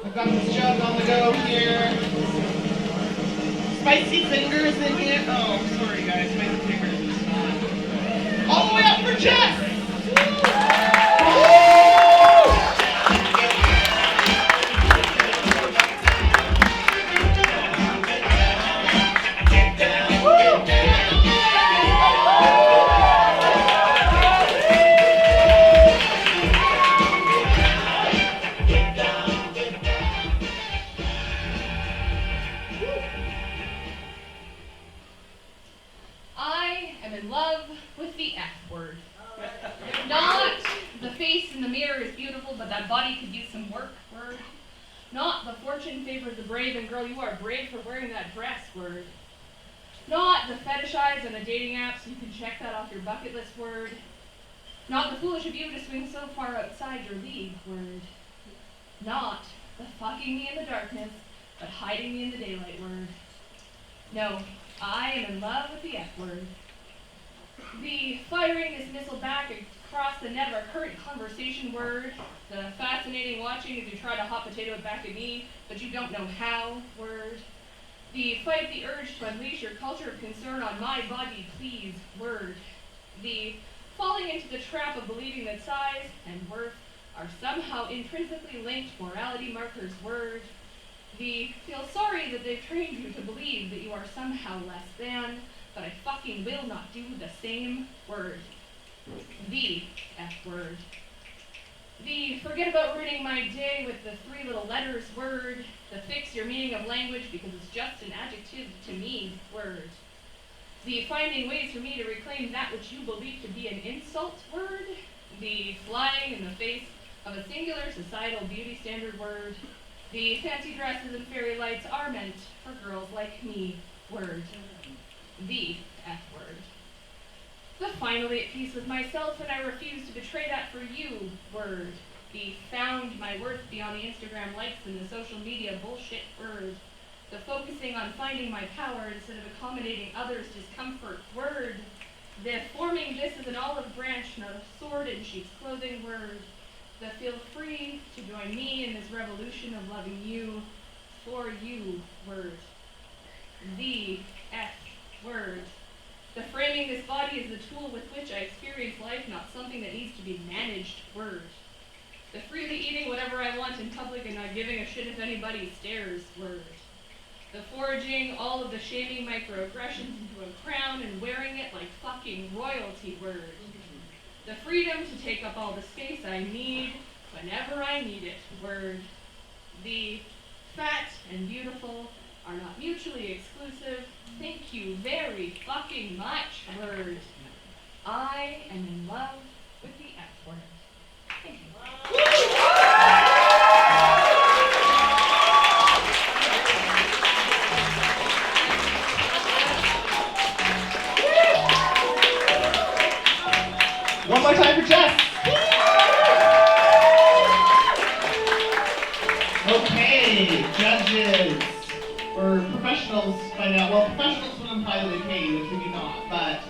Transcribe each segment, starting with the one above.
I've got this jug on the go here. Spicy fingers in here. Oh, sorry guys, spicy fingers is fun. All the way up for Jess! I am in love with the F word. Not the face in the mirror is beautiful, but that body could use some work word. Not the fortune favors the brave, and girl, you are brave for wearing that dress word. Not the fetishize on a dating app so you can check that off your bucket list word. Not the foolish of you to swing so far outside your league word. Not the fucking me in the darkness, but hiding me in the daylight word. No, I am in love with the F word. The firing this missile back across the net of our current conversation word. The fascinating watching as you try to hot potato it back at me, but you don't know how word. The fight the urge to unleash your culture of concern on my body, please word. The falling into the trap of believing that size and worth are somehow intrinsically linked morality markers word. The feel sorry that they've trained you to believe that you are somehow less than, but I fucking will not do the same word. The F word. The forget about ruining my day with the three little letters word. The fix your meaning of language because it's just an adjective to me word. The finding ways for me to reclaim that which you believe to be an insult word. The flying in the face of a singular societal beauty standard word. The fancy dresses and fairy lights are meant for girls like me word. The F word. The finally at peace with myself and I refuse to betray that for you word. The found my worth beyond the Instagram likes and the social media bullshit word. The focusing on finding my power instead of accommodating others' discomfort word. The forming this as an olive branch, not a sword in sheep's clothing word. The feel free to join me in this revolution of loving you for you word. The F word. The framing this body as the tool with which I experience life, not something that needs to be managed word. The freely eating whatever I want in public and not giving a shit if anybody stares word. The foraging all of the shaming microaggressions into a crown and wearing it like fucking royalty word. The freedom to take up all the space I need whenever I need it word. The fat and beautiful are not mutually exclusive. Thank you very fucking much word. I am in love with the F word. Thank you. One more time for Jess. Okay, judges. We're professionals by now. Well, professionals when I'm highly paid, which we do not. But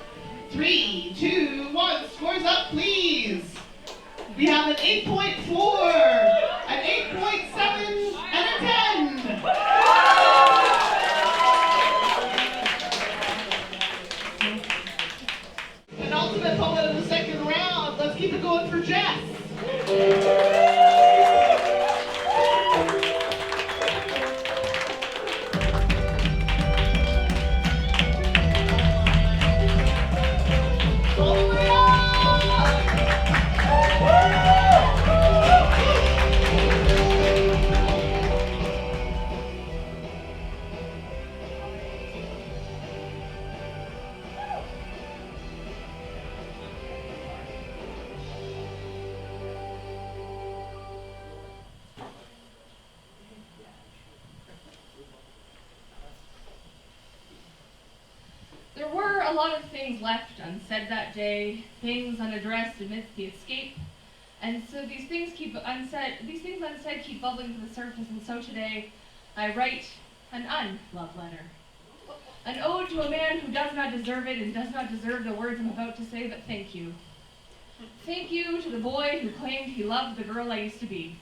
3, 2, 1, scores up, please. We have an 8.4, an 8.7, and a 10. An ultimate poet in the second round. Let's keep it going for Jess. All the way up. There were a lot of things left unsaid that day, things unaddressed amidst the escape, and so these things unsaid keep bubbling to the surface, and so today I write an unlove letter. An ode to a man who does not deserve it and does not deserve the words I'm about to say, but thank you. Thank you to the boy who claimed he loved the girl I used to be.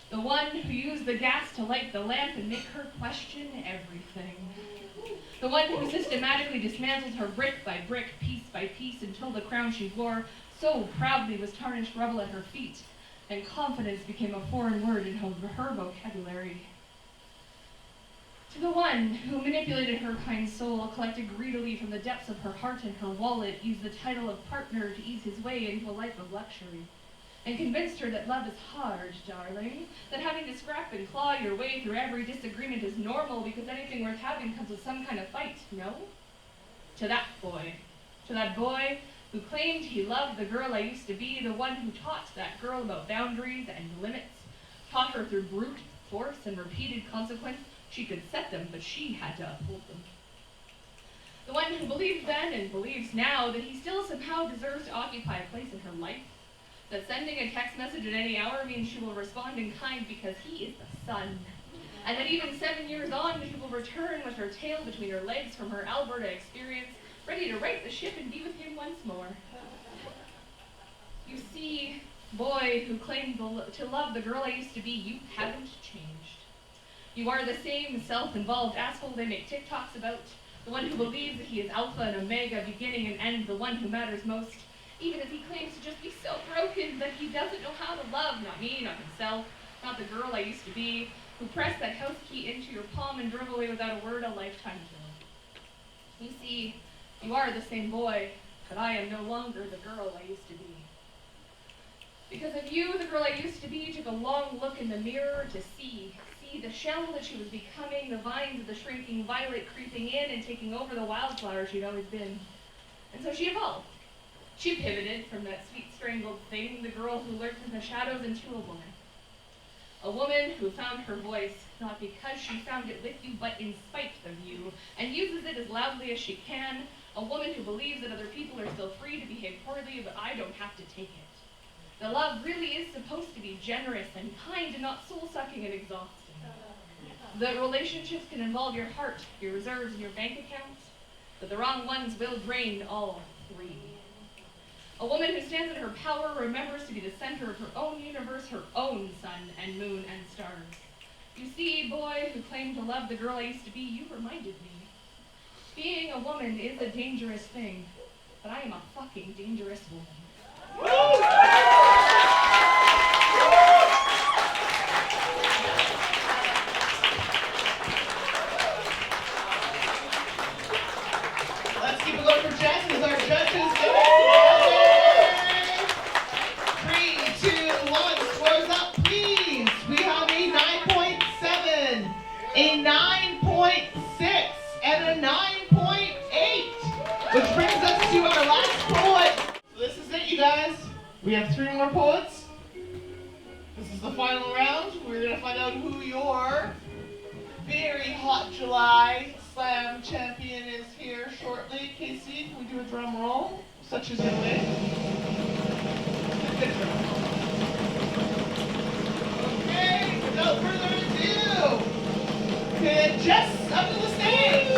The one who used the gas to light the lamp and make her question everything. The one who systematically dismantled her brick by brick, piece by piece, until the crown she wore so proudly was tarnished rubble at her feet, and confidence became a foreign word in her vocabulary. To the one who manipulated her kind soul, collected greedily from the depths of her heart and her wallet, used the title of partner to ease his way into a life of luxury, and convinced her that love is hard, darling, that having to scrap and claw your way through every disagreement is normal because anything worth having comes with some kind of fight, no? To that boy who claimed he loved the girl I used to be, the one who taught that girl about boundaries and limits, taught her through brute force and repeated consequence. She could set them, but she had to uphold them. The one who believed then and believes now that he still somehow deserves to occupy a place in her life, that sending a text message at any hour means she will respond in kind because he is the sun, and that even 7 years on she will return with her tail between her legs from her Alberta experience, ready to right the ship and be with him once more. You see, boy who claimed to love the girl I used to be, you haven't changed. You are the same self-involved asshole they make TikToks about, the one who believes that he is alpha and omega, beginning and end, the one who matters most, even as he claims to just be so broken that he doesn't know how to love, not me, not himself, not the girl I used to be, who pressed that house key into your palm and drove away without a word a lifetime ago. You see, you are the same boy, but I am no longer the girl I used to be. Because of you, the girl I used to be took a long look in the mirror to see the shell that she was becoming, the vines of the shrinking violet creeping in and taking over the wildflower she'd always been. And so she evolved. She pivoted from that sweet strangled thing, the girl who lurked in the shadows, into a woman. A woman who found her voice, not because she found it with you, but in spite of you, and uses it as loudly as she can. A woman who believes that other people are still free to behave poorly, but I don't have to take it. The love really is supposed to be generous and kind and not soul-sucking and exhausting. The relationships can involve your heart, your reserves, and your bank accounts, but the wrong ones will drain all three. A woman who stands in her power remembers to be the center of her own universe, her own sun and moon and stars. You see, boy who claimed to love the girl I used to be, you reminded me. Being a woman is a dangerous thing, but I am a fucking dangerous woman. Let's keep it going for Jess as our judges. 3, 2, 1, scores up, please. We have a 9.7, a 9.6, and a 9.8, which brings us to our last poet. So this is it, you guys. We have 3 more poets. This is the final round. We're going to find out who your very hot July Slam champion is here shortly. Casey, can we do a drum roll? Such is your way. Good drum roll. Okay, without further ado, okay, Jess, up to the stage.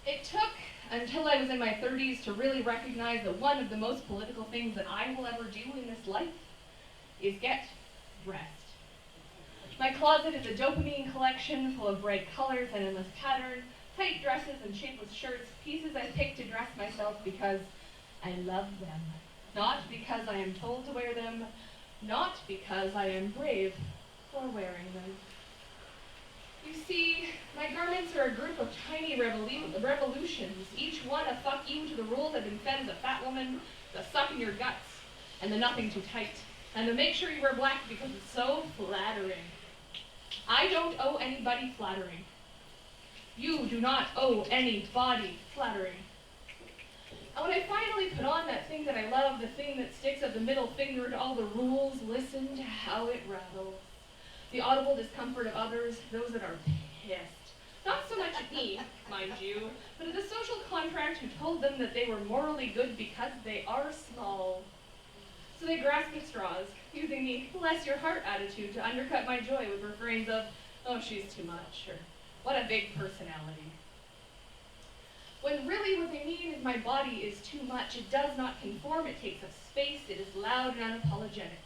It took until I was in my 30s to really recognize that one of the most political things that I will ever do in this life is get dressed. My closet is a dopamine collection full of bright colors and endless patterns, tight dresses and shapeless shirts, pieces I pick to dress myself because I love them. Not because I am told to wear them, not because I am brave for wearing them. You see, my garments are a group of tiny revolutions, each one a fuck you to the rules I've been fed as a fat woman, the suck in your guts, and the nothing too tight, and the make sure you wear black because it's so flattering. I don't owe anybody flattering. You do not owe anybody flattering. And when I finally put on that thing that I love, the thing that sticks up the middle finger to all the rules, listen to how it rattles. the audible discomfort of others, those that are pissed. Not so much at me, mind you, but at the social contract who told them that they were morally good because they are small. So they grasp at straws, using the bless your heart attitude to undercut my joy with refrains of, oh, she's too much, or what a big personality. When really what they mean is my body is too much, it does not conform, it takes up space, it is loud and unapologetic.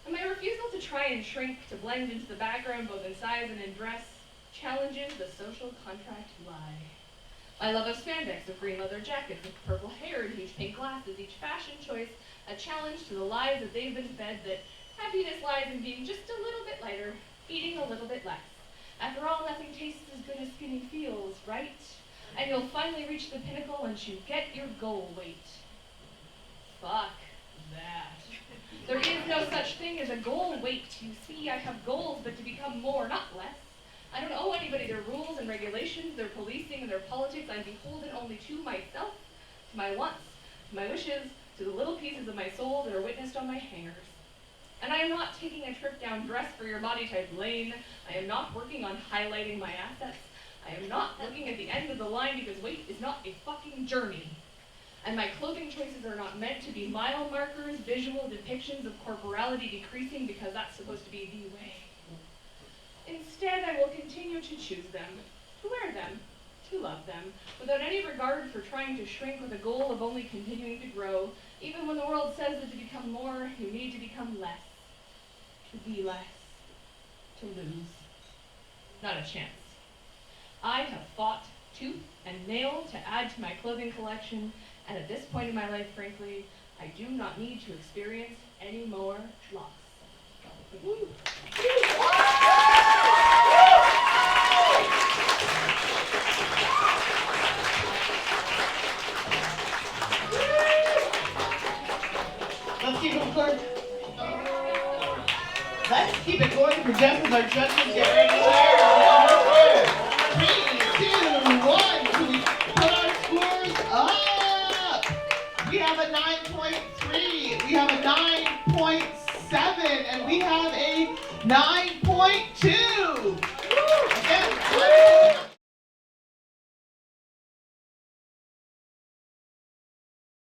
And my refusal to try and shrink, to blend into the background both in size and in dress, challenges the social contract lie. My love of spandex, of green leather jackets, of purple hair, and huge pink glasses, each fashion choice, a challenge to the lies that they've been fed that happiness lies in being just a little bit lighter, eating a little bit less. After all, nothing tastes as good as skinny feels, right? And you'll finally reach the pinnacle once you get your goal weight. Fuck that. There is no such thing as a goal weight. You see, I have goals, but to become more, not less. I don't owe anybody their rules and regulations, their policing and their politics. I'm beholden only to myself, to my wants, to my wishes, to the little pieces of my soul that are witnessed on my hangers. And I am not taking a trip down dress for your body type lane. I am not working on highlighting my assets. I am not looking at the end of the line because weight is not a fucking journey. And my clothing choices are not meant to be mile markers, visual depictions of corporality decreasing because that's supposed to be the way. Instead, I will continue to choose them, to wear them, to love them, without any regard for trying to shrink with a goal of only continuing to grow, even when the world says that to become more, you need to become less, to be less, to lose. Not a chance. I have fought tooth and nail to add to my clothing collection, and at this point in my life, frankly, I do not need to experience any more loss. Woo. Let's keep it going. Let's keep it going for Jess as our judges get ready there. 3, 2, 1. Can we put our scores up? We have a 9.3. We have a 9.7. And we have a 9.2. Again,